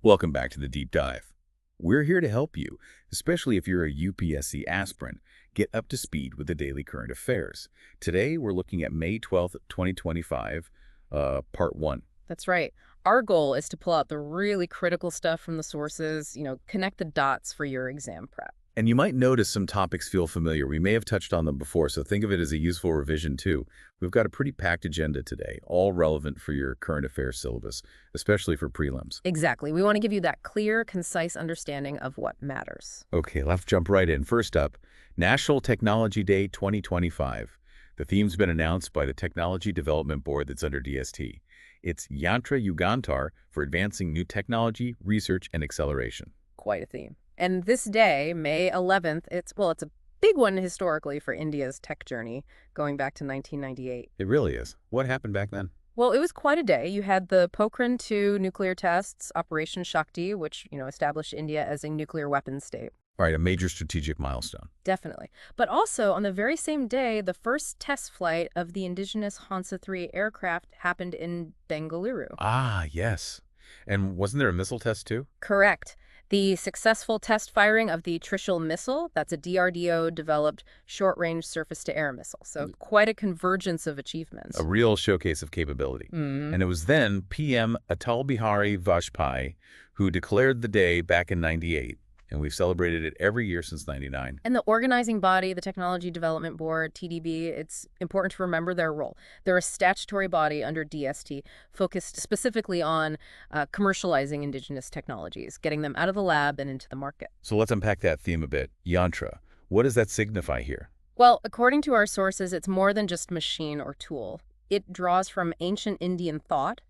Welcome back to the Deep Dive. We're here to help you, especially if you're a UPSC aspirant, get up to speed with the daily current affairs. Today, we're looking at May 12th, 2025, Part 1. That's right. Our goal is to pull out the really critical stuff from the sources, connect the dots for your exam prep. And you might notice some topics feel familiar. We may have touched on them before, so think of it as a useful revision too. We've got a pretty packed agenda today, all relevant for your current affairs syllabus, especially for prelims. Exactly. We want to give you that clear, concise understanding of what matters. Okay, let's jump right in. First up, National Technology Day 2025. The theme's been announced by the Technology Development Board that's under DST. It's Yantra Yugantar for advancing new technology, research, and acceleration. Quite a theme. And this day, May 11th, it's a big one historically for India's tech journey, going back to 1998. It really is. What happened back then? Well, it was quite a day. You had the Pokhran-2 nuclear tests, Operation Shakti, which, established India as a nuclear weapons state. Right, a major strategic milestone. Definitely. But also, on the very same day, the first test flight of the indigenous Hansa 3 aircraft happened in Bengaluru. Ah, yes. And wasn't there a missile test too? Correct. The successful test firing of the Trishul missile, that's a DRDO-developed short-range surface-to-air missile. So quite a convergence of achievements. A real showcase of capability. And it was then PM Atal Bihari Vajpayee who declared the day back in '98. And we've celebrated it every year since '99. And the organizing body, the Technology Development Board, TDB, it's important to remember their role. They're a statutory body under DST focused specifically on commercializing indigenous technologies, getting them out of the lab and into the market. So let's unpack that theme a bit. Yantra, what does that signify here? Well, according to our sources, it's more than just machine or tool. It draws from ancient Indian thought,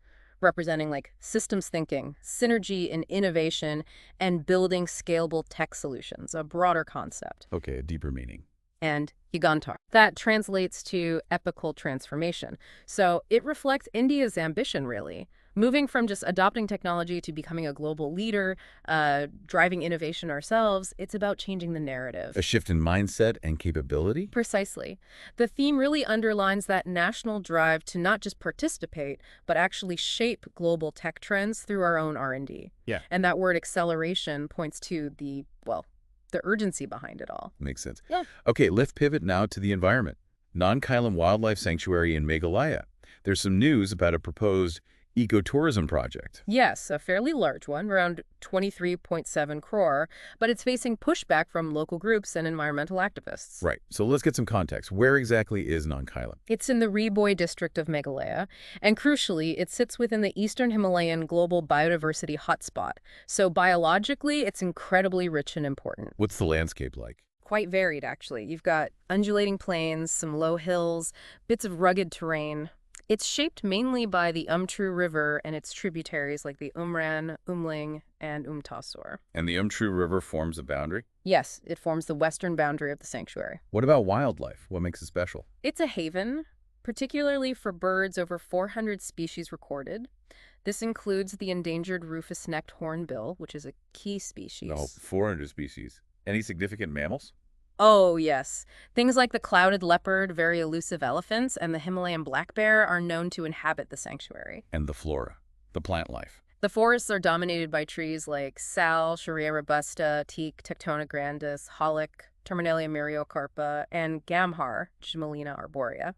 representing systems thinking, synergy and innovation, and building scalable tech solutions, a broader concept. Okay, a deeper meaning. And Yugantar. That translates to epical transformation. So it reflects India's ambition, really, moving from just adopting technology to becoming a global leader, driving innovation ourselves. It's about changing the narrative. A shift in mindset and capability? Precisely. The theme really underlines that national drive to not just participate, but actually shape global tech trends through our own R&D. Yeah. And that word acceleration points to the urgency behind it all. Makes sense. Yeah. Okay, let's pivot now to the environment. Nongkhyllem Wildlife Sanctuary in Meghalaya. There's some news about a proposed ecotourism project. Yes, a fairly large one, around 23.7 crore, but it's facing pushback from local groups and environmental activists. Right. So let's get some context. Where exactly is Nongkhyllem? It's in the Reboy district of Meghalaya, and crucially, it sits within the Eastern Himalayan global biodiversity hotspot. So biologically, it's incredibly rich and important. What's the landscape like? Quite varied, actually. You've got undulating plains, some low hills, bits of rugged terrain. It's shaped mainly by the Umtru River and its tributaries like the Umran, Umling, and Tasur. And the Umtru River forms a boundary? Yes, it forms the western boundary of the sanctuary. What about wildlife? What makes it special? It's a haven, particularly for birds, over 400 species recorded. This includes the endangered rufous-necked hornbill, which is a key species. No, 400 species. Any significant mammals? Oh, yes. Things like the clouded leopard, very elusive elephants, and the Himalayan black bear are known to inhabit the sanctuary. And the flora, the plant life. The forests are dominated by trees like sal, Sharia robusta, teak, Tectona grandis, holic, Terminalia myriocarpa, and gamhar, Gimelina arborea.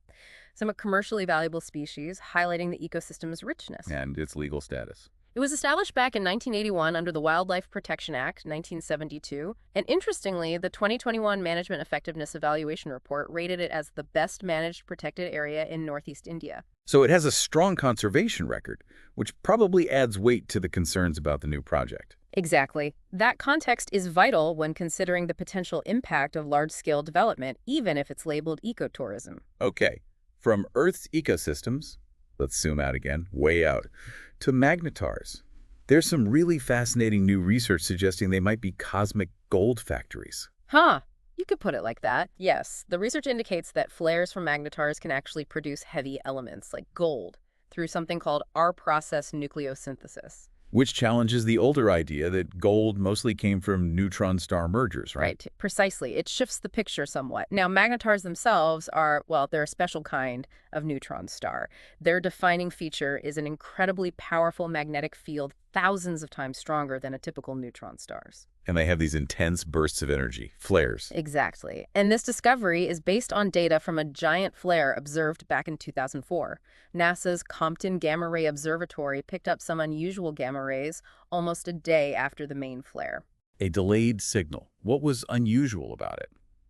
Some commercially valuable species, highlighting the ecosystem's richness. And its legal status. It was established back in 1981 under the Wildlife Protection Act, 1972, and interestingly, the 2021 Management Effectiveness Evaluation Report rated it as the best managed protected area in Northeast India. So it has a strong conservation record, which probably adds weight to the concerns about the new project. Exactly. That context is vital when considering the potential impact of large-scale development, even if it's labeled ecotourism. Okay, from Earth's ecosystems, let's zoom out again, way out, to Magnetars. There's some really fascinating new research suggesting they might be cosmic gold factories. Huh. You could put it like that. Yes, the research indicates that flares from magnetars can actually produce heavy elements like gold through something called R-process nucleosynthesis. Which challenges the older idea that gold mostly came from neutron-star mergers, right? Right, precisely. It shifts the picture somewhat. Now, magnetars themselves are, they're a special kind of neutron star. Their defining feature is an incredibly powerful magnetic field thousands of times stronger than a typical neutron star's. And they have these intense bursts of energy, flares. Exactly. And this discovery is based on data from a giant flare observed back in 2004. NASA's Compton Gamma Ray Observatory picked up some unusual gamma rays almost a day after the main flare. A delayed signal. What was unusual about it?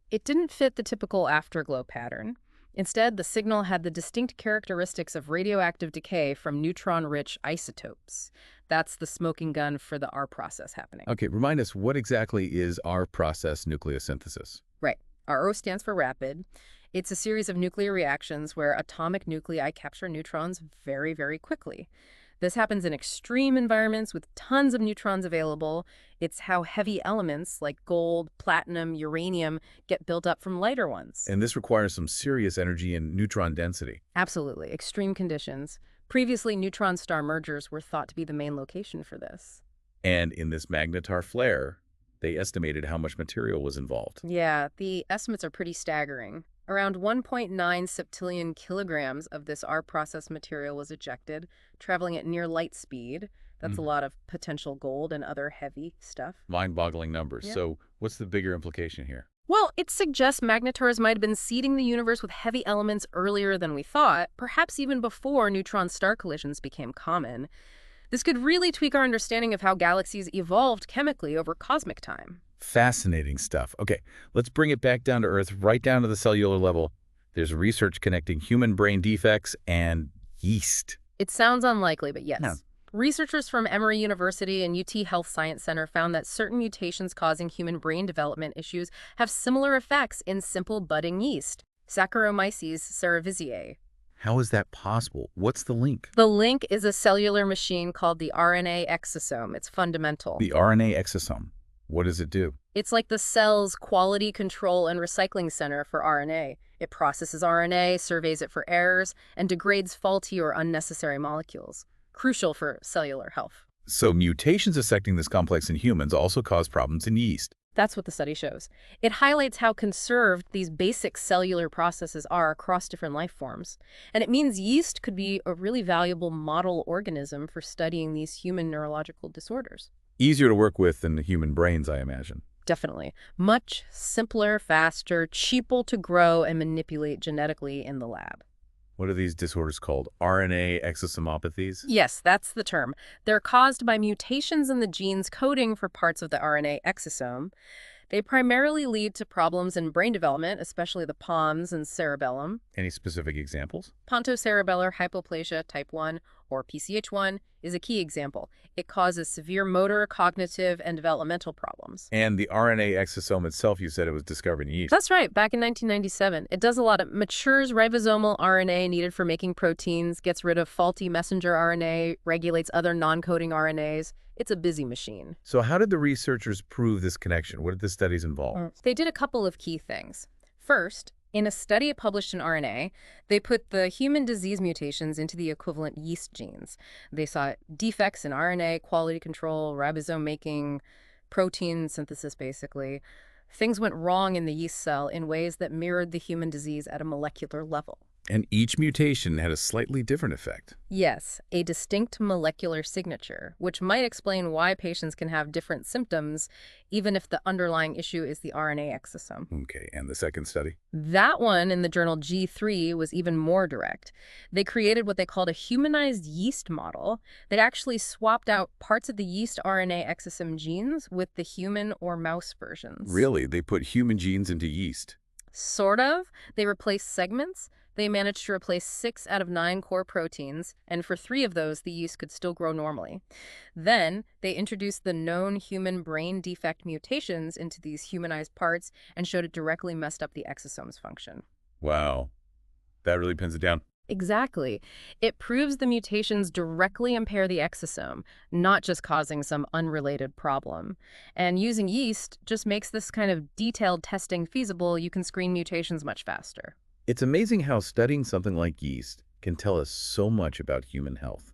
It didn't fit the typical afterglow pattern. Instead, the signal had the distinct characteristics of radioactive decay from neutron-rich isotopes. That's the smoking gun for the R process happening. Okay, remind us, what exactly is R process nucleosynthesis? Right. RO stands for rapid. It's a series of nuclear reactions where atomic nuclei capture neutrons very, very quickly. This happens in extreme environments with tons of neutrons available. It's how heavy elements like gold, platinum, uranium get built up from lighter ones. And this requires some serious energy and neutron density. Absolutely. Extreme conditions. Previously, neutron star mergers were thought to be the main location for this. And in this magnetar flare, they estimated how much material was involved. Yeah, the estimates are pretty staggering. Around 1.9 septillion kilograms of this R process material was ejected, traveling at near light speed. That's a lot of potential gold and other heavy stuff. Mind-boggling numbers. Yeah. So what's the bigger implication here? Well, it suggests magnetars might have been seeding the universe with heavy elements earlier than we thought, perhaps even before neutron-star collisions became common. This could really tweak our understanding of how galaxies evolved chemically over cosmic time. Fascinating stuff. Okay, let's bring it back down to Earth, right down to the cellular level. There's research connecting human brain defects and yeast. It sounds unlikely, but yes. Yeah. Researchers from Emory University and UT Health Science Center found that certain mutations causing human brain development issues have similar effects in simple budding yeast, Saccharomyces cerevisiae. How is that possible? What's the link? The link is a cellular machine called the RNA exosome. It's fundamental. The RNA exosome. What does it do? It's like the cell's quality control and recycling center for RNA. It processes RNA, surveys it for errors, and degrades faulty or unnecessary molecules. Crucial for cellular health. So mutations affecting this complex in humans also cause problems in yeast. That's what the study shows. It highlights how conserved these basic cellular processes are across different life forms. And it means yeast could be a really valuable model organism for studying these human neurological disorders. Easier to work with than the human brains, I imagine. Definitely. Much simpler, faster, cheaper to grow and manipulate genetically in the lab. What are these disorders called? RNA exosomopathies? Yes, that's the term. They're caused by mutations in the genes coding for parts of the RNA exosome. They primarily lead to problems in brain development, especially the pons and cerebellum. Any specific examples? Pontocerebellar hypoplasia type 1, or PCH1, is a key example. It causes severe motor, cognitive, and developmental problems. And the RNA exosome itself, you said it was discovered in yeast. That's right, back in 1997. It does a lot of matures ribosomal RNA needed for making proteins, gets rid of faulty messenger RNA, regulates other non-coding RNAs. It's a busy machine. So how did the researchers prove this connection? What did the studies involve? They did a couple of key things. First, in a study published in RNA, they put the human disease mutations into the equivalent yeast genes. They saw defects in RNA, quality control, ribosome making, protein synthesis, basically. Things went wrong in the yeast cell in ways that mirrored the human disease at a molecular level. And each mutation had a slightly different effect. Yes, a distinct molecular signature, which might explain why patients can have different symptoms, even if the underlying issue is the RNA exosome. Okay, and the second study? That one in the journal G3 was even more direct. They created what they called a humanized yeast model that actually swapped out parts of the yeast RNA exosome genes with the human or mouse versions. Really? They put human genes into yeast? Sort of. They replaced segments. They managed to replace 6 out of 9 core proteins, and for 3 of those, the yeast could still grow normally. Then, they introduced the known human brain defect mutations into these humanized parts and showed it directly messed up the exosome's function. Wow. That really pins it down. Exactly. It proves the mutations directly impair the exosome, not just causing some unrelated problem. And using yeast just makes this kind of detailed testing feasible. You can screen mutations much faster. It's amazing how studying something like yeast can tell us so much about human health.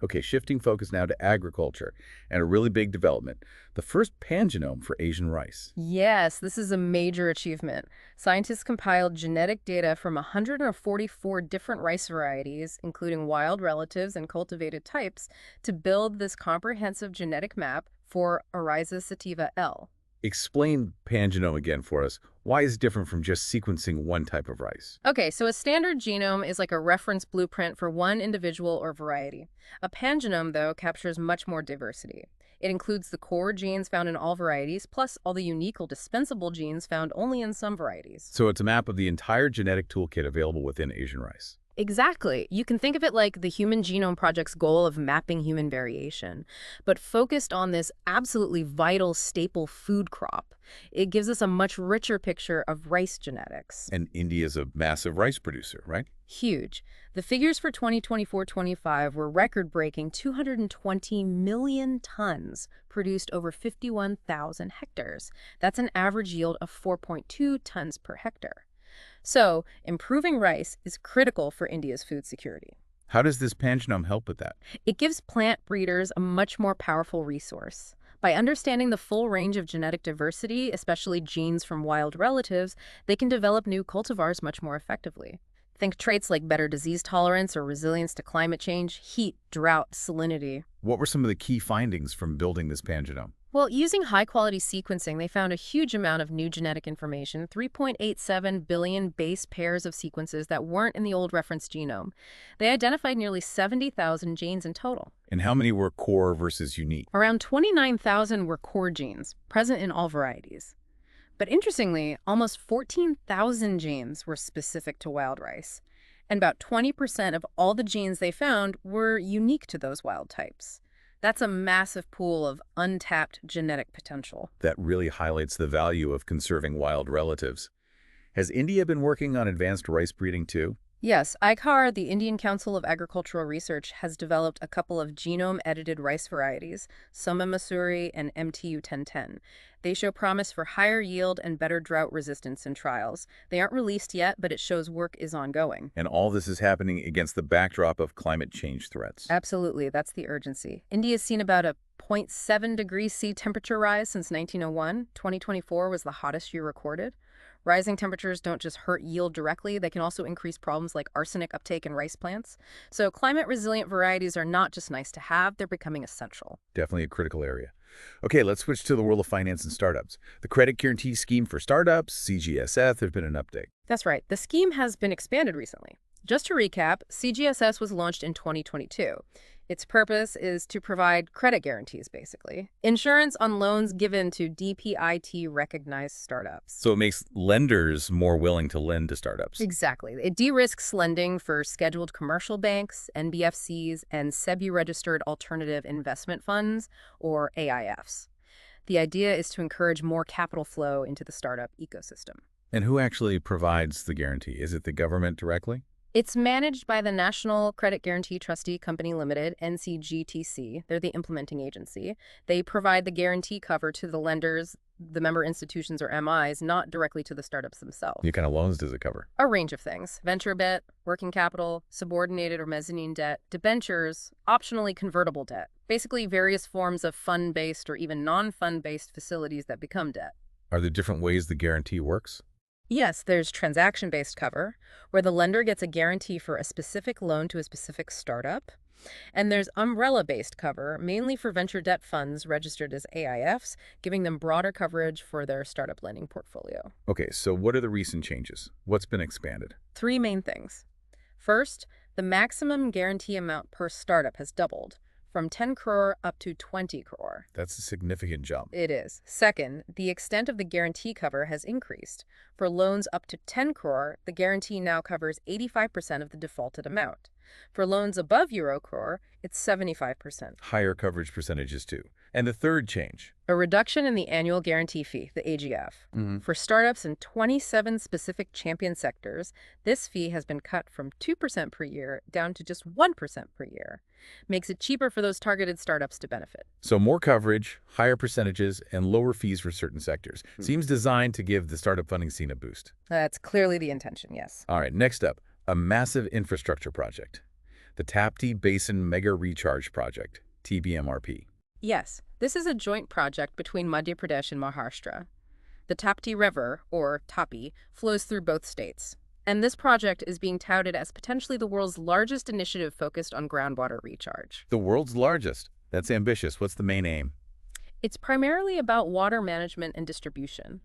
Okay, shifting focus now to agriculture and a really big development, the first pangenome for Asian rice. Yes, this is a major achievement. Scientists compiled genetic data from 144 different rice varieties, including wild relatives and cultivated types, to build this comprehensive genetic map for Oryza sativa L. Explain pangenome again for us. Why is it different from just sequencing one type of rice? Okay, so a standard genome is like a reference blueprint for one individual or variety. A pangenome, though, captures much more diversity. It includes the core genes found in all varieties, plus all the unique or dispensable genes found only in some varieties. So it's a map of the entire genetic toolkit available within Asian rice. Exactly. You can think of it like the Human Genome Project's goal of mapping human variation, but focused on this absolutely vital staple food crop. It gives us a much richer picture of rice genetics. And India is a massive rice producer, right? Huge. The figures for 2024-25 were record-breaking: 220 million tons produced over 51,000 hectares. That's an average yield of 4.2 tons per hectare. So, improving rice is critical for India's food security. How does this pangenome help with that? It gives plant breeders a much more powerful resource. By understanding the full range of genetic diversity, especially genes from wild relatives, they can develop new cultivars much more effectively. Think traits like better disease tolerance or resilience to climate change, heat, drought, salinity. What were some of the key findings from building this pangenome? Well, using high-quality sequencing, they found a huge amount of new genetic information, 3.87 billion base pairs of sequences that weren't in the old reference genome. They identified nearly 70,000 genes in total. And how many were core versus unique? Around 29,000 were core genes, present in all varieties. But interestingly, almost 14,000 genes were specific to wild rice. And about 20% of all the genes they found were unique to those wild types. That's a massive pool of untapped genetic potential. That really highlights the value of conserving wild relatives. Has India been working on advanced rice breeding too? Yes, ICAR, the Indian Council of Agricultural Research, has developed a couple of genome-edited rice varieties, Soma Masuri and MTU 1010. They show promise for higher yield and better drought resistance in trials. They aren't released yet, but it shows work is ongoing. And all this is happening against the backdrop of climate change threats. Absolutely, that's the urgency. India's seen about a 0.7 degrees C temperature rise since 1901. 2024 was the hottest year recorded. Rising temperatures don't just hurt yield directly, they can also increase problems like arsenic uptake in rice plants. So climate-resilient varieties are not just nice to have, they're becoming essential. Definitely a critical area. Okay, let's switch to the world of finance and startups. The Credit Guarantee Scheme for Startups, CGSS, there's been an update. That's right. The scheme has been expanded recently. Just to recap, CGSS was launched in 2022. Its purpose is to provide credit guarantees, basically. Insurance on loans given to DPIT-recognized startups. So it makes lenders more willing to lend to startups. Exactly. It de-risks lending for scheduled commercial banks, NBFCs, and SEBI-registered alternative investment funds, or AIFs. The idea is to encourage more capital flow into the startup ecosystem. And who actually provides the guarantee? Is it the government directly? It's managed by the National Credit Guarantee Trustee Company Limited, NCGTC. They're the implementing agency. They provide the guarantee cover to the lenders, the member institutions or MIs, not directly to the startups themselves. What kind of loans does it cover? A range of things: venture debt, working capital, subordinated or mezzanine debt, debentures, optionally convertible debt. Basically various forms of fund-based or even non-fund-based facilities that become debt. Are there different ways the guarantee works? Yes, there's transaction-based cover, where the lender gets a guarantee for a specific loan to a specific startup. And there's umbrella-based cover, mainly for venture debt funds registered as AIFs, giving them broader coverage for their startup lending portfolio. Okay, so what are the recent changes? What's been expanded? 3 main things. First, the maximum guarantee amount per startup has doubled, from 10 crore up to 20 crore. That's a significant jump. It is. Second, the extent of the guarantee cover has increased. For loans up to 10 crore, the guarantee now covers 85% of the defaulted amount. For loans above euro crore, it's 75%. Higher coverage percentages too. And the third change? A reduction in the annual guarantee fee, the AGF. For startups in 27 specific champion sectors, this fee has been cut from 2% per year down to just 1% per year. Makes it cheaper for those targeted startups to benefit. So more coverage, higher percentages, and lower fees for certain sectors. Seems designed to give the startup funding scene a boost. That's clearly the intention, yes. All right, next up, a massive infrastructure project. the Tapti Basin Mega Recharge Project, TBMRP. Yes, this is a joint project between Madhya Pradesh and Maharashtra. The Tapti River, or Tapi, flows through both states. And this project is being touted as potentially the world's largest initiative focused on groundwater recharge. The world's largest. That's ambitious. What's the main aim? It's primarily about water management and distribution.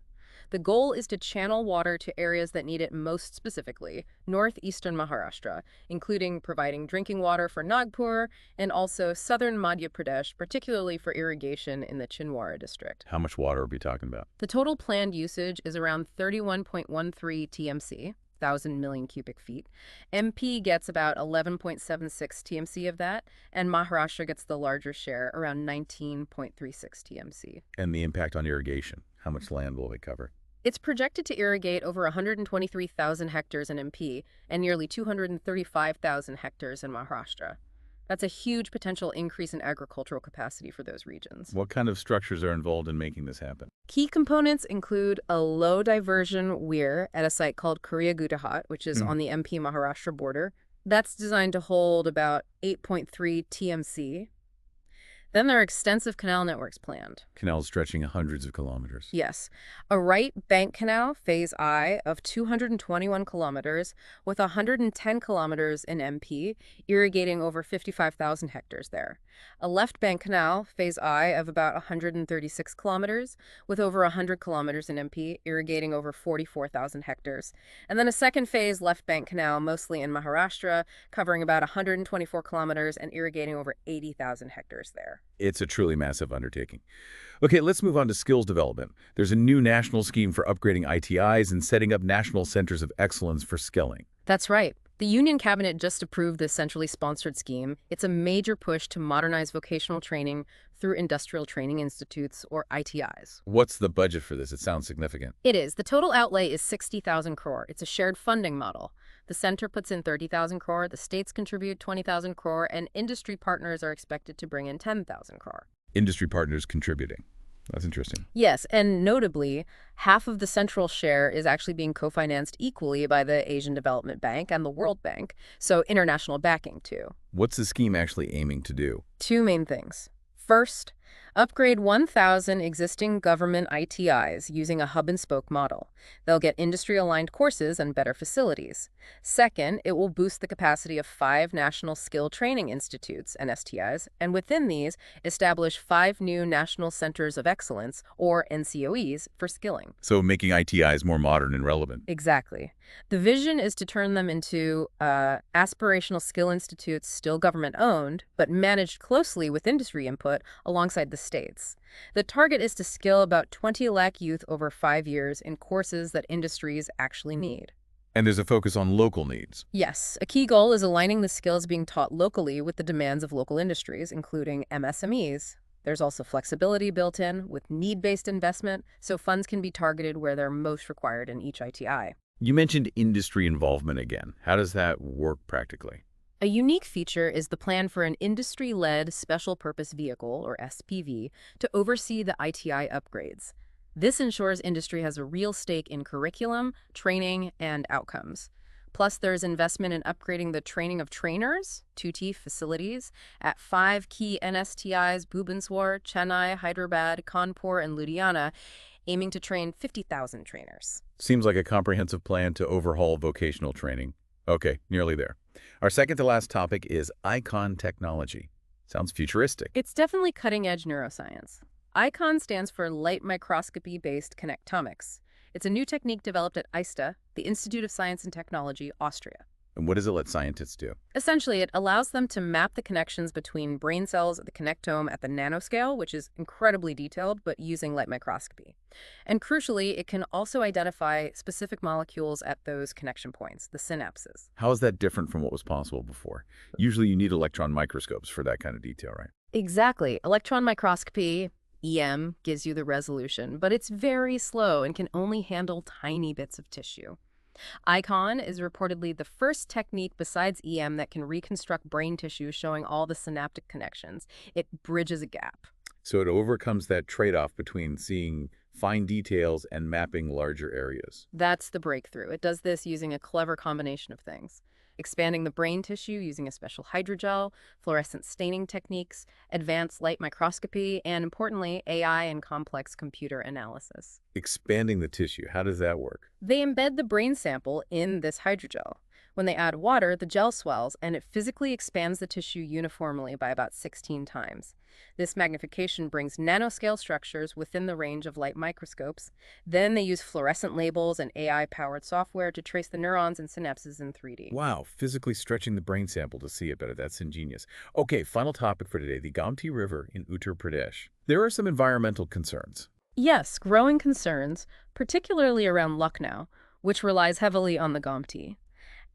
The goal is to channel water to areas that need it most specifically, northeastern Maharashtra, including providing drinking water for Nagpur and also southern Madhya Pradesh, particularly for irrigation in the Chinwara district. How much water are we talking about? The total planned usage is around 31.13 TMC, 1,000 million cubic feet. MP gets about 11.76 TMC of that, and Maharashtra gets the larger share, around 19.36 TMC. And the impact on irrigation? How much land will it cover? It's projected to irrigate over 123,000 hectares in MP and nearly 235,000 hectares in Maharashtra. That's a huge potential increase in agricultural capacity for those regions. What kind of structures are involved in making this happen? Key components include a low diversion weir at a site called Kuriagutahat, which is on the MP-Maharashtra border. That's designed to hold about 8.3 TMC. Then there are extensive canal networks planned. Canals stretching hundreds of kilometers. Yes. A right bank canal, Phase I, of 221 kilometers with 110 kilometers in MP, irrigating over 55,000 hectares there. A left bank canal, Phase I, of about 136 kilometers with over 100 kilometers in MP, irrigating over 44,000 hectares. And then a second phase left bank canal, mostly in Maharashtra, covering about 124 kilometers and irrigating over 80,000 hectares there. It's a truly massive undertaking. Okay, let's move on to skills development. There's a new national scheme for upgrading ITIs and setting up national centers of excellence for skilling. That's right. The Union Cabinet just approved this centrally sponsored scheme. It's a major push to modernize vocational training through industrial training institutes, or ITIs. What's the budget for this? It sounds significant. It is. The total outlay is 60,000 crore. It's a shared funding model. The center puts in 30,000 crore, the states contribute 20,000 crore, and industry partners are expected to bring in 10,000 crore. Industry partners contributing. That's interesting. Yes, and notably, half of the central share is actually being co-financed equally by the Asian Development Bank and the World Bank, so international backing too. What's the scheme actually aiming to do? Two main things. First, upgrade 1,000 existing government ITIs using a hub-and-spoke model. They'll get industry-aligned courses and better facilities. Second, it will boost the capacity of 5 national skill training institutes and STIs, and within these, establish 5 new national centers of excellence, or NCOEs, for skilling. So making ITIs more modern and relevant. Exactly. The vision is to turn them into aspirational skill institutes, still government-owned, but managed closely with industry input alongside the states. The target is to skill about 20 lakh youth over 5 years in courses that industries actually need. And there's a focus on local needs. Yes, a key goal is aligning the skills being taught locally with the demands of local industries, including MSMEs. There's also flexibility built in with need-based investment, so funds can be targeted where they're most required in each ITI. You mentioned industry involvement again. How does that work practically? A unique feature is the plan for an industry-led special purpose vehicle, or SPV, to oversee the ITI upgrades. This ensures industry has a real stake in curriculum, training, and outcomes. Plus, there's investment in upgrading the training of trainers, 2T facilities, at 5 key NSTIs, Bhubaneswar, Chennai, Hyderabad, Kanpur, and Ludhiana, aiming to train 50,000 trainers. Seems like a comprehensive plan to overhaul vocational training. Okay, nearly there. Our second to last topic is ICON technology. Sounds futuristic. It's definitely cutting-edge neuroscience. ICON stands for light microscopy-based connectomics. It's a new technique developed at ISTA, the Institute of Science and Technology, Austria. And what does it let scientists do? Essentially, it allows them to map the connections between brain cells at the connectome at the nanoscale, which is incredibly detailed, but using light microscopy. And crucially, it can also identify specific molecules at those connection points, the synapses. How is that different from what was possible before? Usually you need electron microscopes for that kind of detail, right? Exactly. Electron microscopy, EM, gives you the resolution, but it's very slow and can only handle tiny bits of tissue. ICON is reportedly the first technique besides EM that can reconstruct brain tissue showing all the synaptic connections. It bridges a gap. So it overcomes that trade-off between seeing fine details and mapping larger areas. That's the breakthrough. It does this using a clever combination of things. expanding the brain tissue using a special hydrogel, fluorescent staining techniques, advanced light microscopy, and importantly, AI and complex computer analysis. Expanding the tissue, how does that work? They embed the brain sample in this hydrogel. When they add water, the gel swells, and it physically expands the tissue uniformly by about 16 times. This magnification brings nanoscale structures within the range of light microscopes. Then they use fluorescent labels and AI-powered software to trace the neurons and synapses in 3D. Wow, physically stretching the brain sample to see it better. That's ingenious. Okay, final topic for today, the Gomti River in Uttar Pradesh. There are some environmental concerns. Yes, growing concerns, particularly around Lucknow, which relies heavily on the Gomti.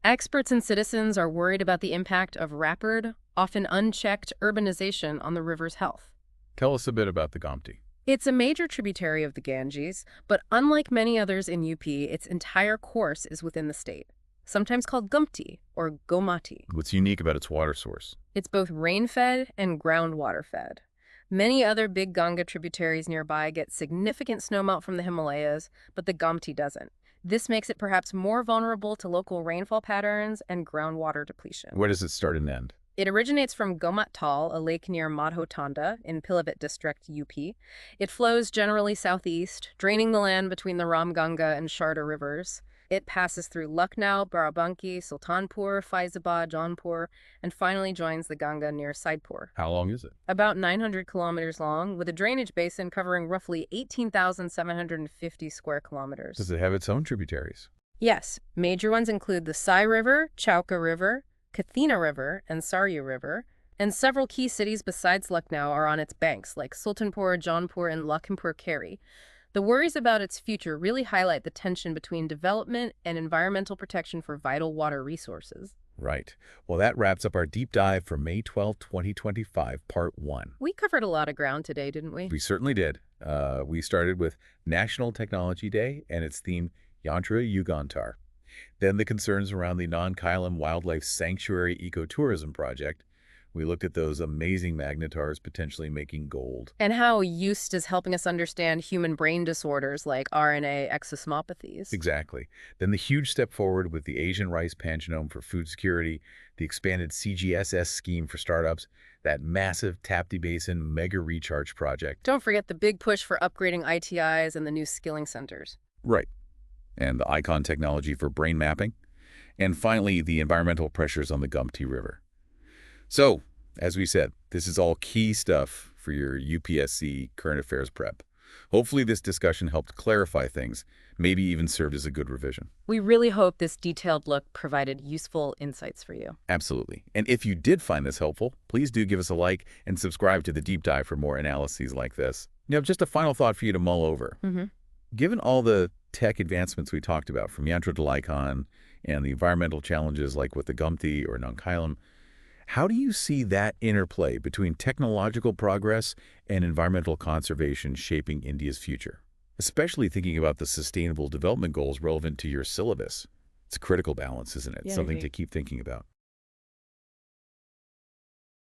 Experts and citizens are worried about the impact of rapid, often unchecked urbanization on the river's health. Tell us a bit about the Gomti. It's a major tributary of the Ganges, but unlike many others in UP, its entire course is within the state, sometimes called Gumti or Gomati. What's unique about its water source? It's both rain-fed and groundwater-fed. Many other big Ganga tributaries nearby get significant snowmelt from the Himalayas, but the Gomti doesn't. This makes it perhaps more vulnerable to local rainfall patterns and groundwater depletion. Where does it start and end? It originates from Gomat Tal, a lake near Madhotanda in Pilibhit district, UP. It flows generally southeast, draining the land between the Ramganga and Sharda rivers. It passes through Lucknow, Barabanki, Sultanpur, Faizabad, Jaunpur, and finally joins the Ganga near Saidpur. How long is it? About 900 kilometers long, with a drainage basin covering roughly 18,750 square kilometers. Does it have its own tributaries? Yes. Major ones include the Sai River, Chauka River, Kathina River, and Saryu River, and several key cities besides Lucknow are on its banks, like Sultanpur, Jaunpur, and Lakhimpur Kheri. The worries about its future really highlight the tension between development and environmental protection for vital water resources. Right. Well, that wraps up our deep dive for May 12, 2025, Part 1. We covered a lot of ground today, didn't we? We certainly did. We started with National Technology Day and its theme, Yantra Yugantar. Then the concerns around the Nongkhyllem Wildlife Sanctuary ecotourism project. We looked at those amazing Magnetars potentially making gold. And how yeast is helping us understand human brain disorders like RNA Exosomopathies. Exactly. Then the huge step forward with the Asian rice pangenome for food security, the expanded CGSS scheme for startups, that massive Tapti Basin mega recharge project. Don't forget the big push for upgrading ITIs and the new skilling centers. Right. And the ICON technology for brain mapping. And finally, the environmental pressures on the Gomti River. So, as we said, this is all key stuff for your UPSC Current Affairs prep. Hopefully this discussion helped clarify things, maybe even served as a good revision. We really hope this detailed look provided useful insights for you. Absolutely. And if you did find this helpful, please do give us a like and subscribe to the deep dive for more analyses like this. Just a final thought for you to mull over. Given all the tech advancements we talked about, from Yantra to ICON and the environmental challenges like with the Gomti or Nongkhyllem, how do you see that interplay between technological progress and environmental conservation shaping India's future? Especially thinking about the Sustainable Development Goals relevant to your syllabus. It's a critical balance, isn't it? Yeah, Something to keep thinking about.